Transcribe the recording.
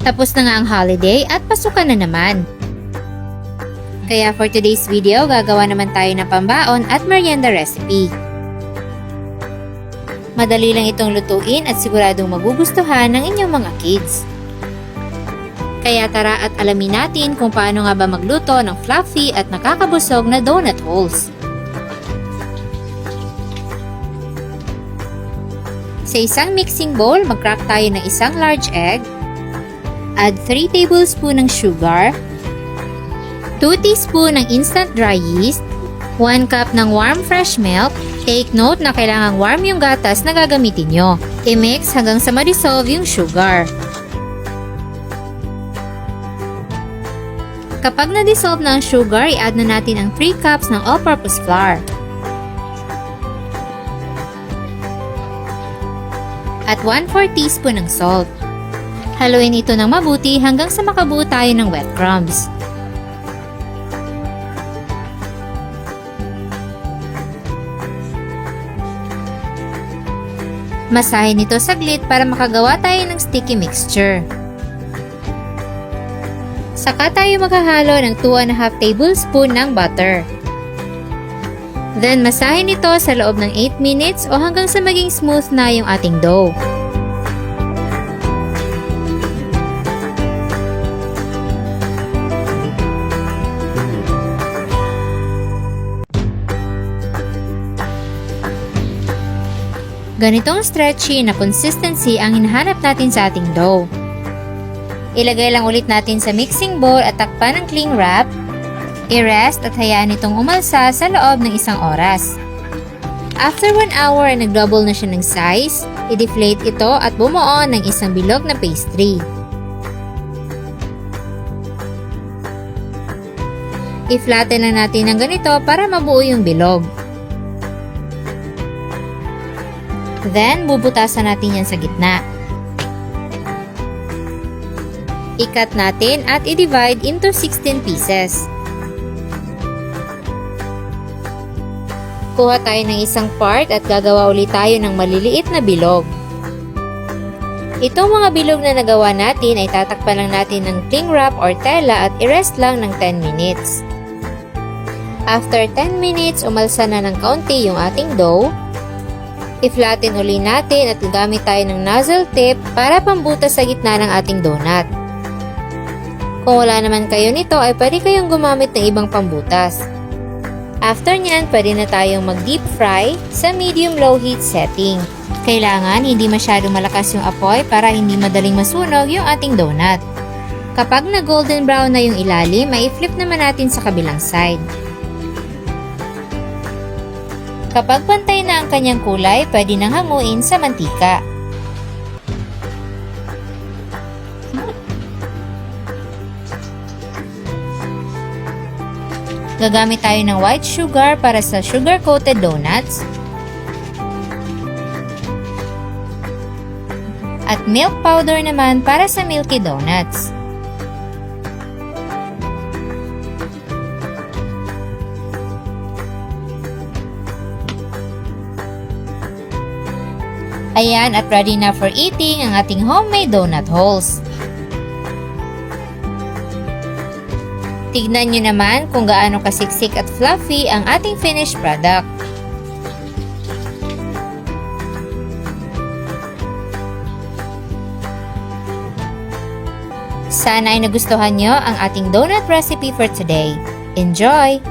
Tapos na nga ang holiday at pasukan na naman. Kaya for today's video, gagawa naman tayo ng pambaon at merienda recipe. Madali lang itong lutuin at siguradong magugustuhan ng inyong mga kids. Kaya tara at alamin natin kung paano nga ba magluto ng fluffy at nakakabusog na donut holes. Sa isang mixing bowl, mag-crack tayo ng isang large egg. Add 3 tablespoon ng sugar, 2 teaspoon ng instant dry yeast, 1 cup ng warm fresh milk. Take note na kailangang warm yung gatas na gagamitin nyo. I-mix hanggang sa ma-dissolve yung sugar. Kapag na-dissolve na ang sugar, i-add na natin ang 3 cups ng all-purpose flour. At 1/4 teaspoon ng salt. Haluin ito ng mabuti hanggang sa makabuo tayo ng wet crumbs. Masahin ito saglit para makagawa tayo ng sticky mixture. Saka tayo maghahalo ng 2½ tablespoon ng butter. Then masahin ito sa loob ng 8 minutes o hanggang sa maging smooth na yung ating dough. Ganitong stretchy na consistency ang hinahanap natin sa ating dough. Ilagay lang ulit natin sa mixing bowl at takpan ng cling wrap. I-rest at hayaan itong umalsa sa loob ng 1 oras. After 1 hour, nag-double na siya ng size. I-deflate ito at bumuo ng isang bilog na pastry. I-flatten lang natin ng ganito para mabuo yung bilog. Then, bubutasan natin yan sa gitna. I-cut natin at i-divide into 16 pieces. Kuha tayo ng isang part at gagawa ulit tayo ng maliliit na bilog. Itong mga bilog na nagawa natin ay tatakpan lang natin ng cling wrap or tela at i-rest lang ng 10 minutes. After 10 minutes, umalsa na ng kaunti yung ating dough. I-flatten uli natin at gagamit tayo ng nozzle tip para pambutas sa gitna ng ating donut. Kung wala naman kayo nito ay pwede kayong gumamit ng ibang pambutas. After nyan, pwede na tayong mag-deep fry sa medium-low heat setting. Kailangan hindi masyadong malakas yung apoy para hindi madaling masunog yung ating donut. Kapag na golden brown na yung ilalim, ay i-flip naman natin sa kabilang side. Kapag pantay na ang kanyang kulay, pwede nang hanguin sa mantika. Gagamit tayo ng white sugar para sa sugar-coated donuts. At milk powder naman para sa milky donuts. Ayan, at ready na for eating ang ating homemade donut holes. Tignan nyo naman kung gaano kasiksik at fluffy ang ating finished product. Sana ay nagustuhan nyo ang ating donut recipe for today. Enjoy!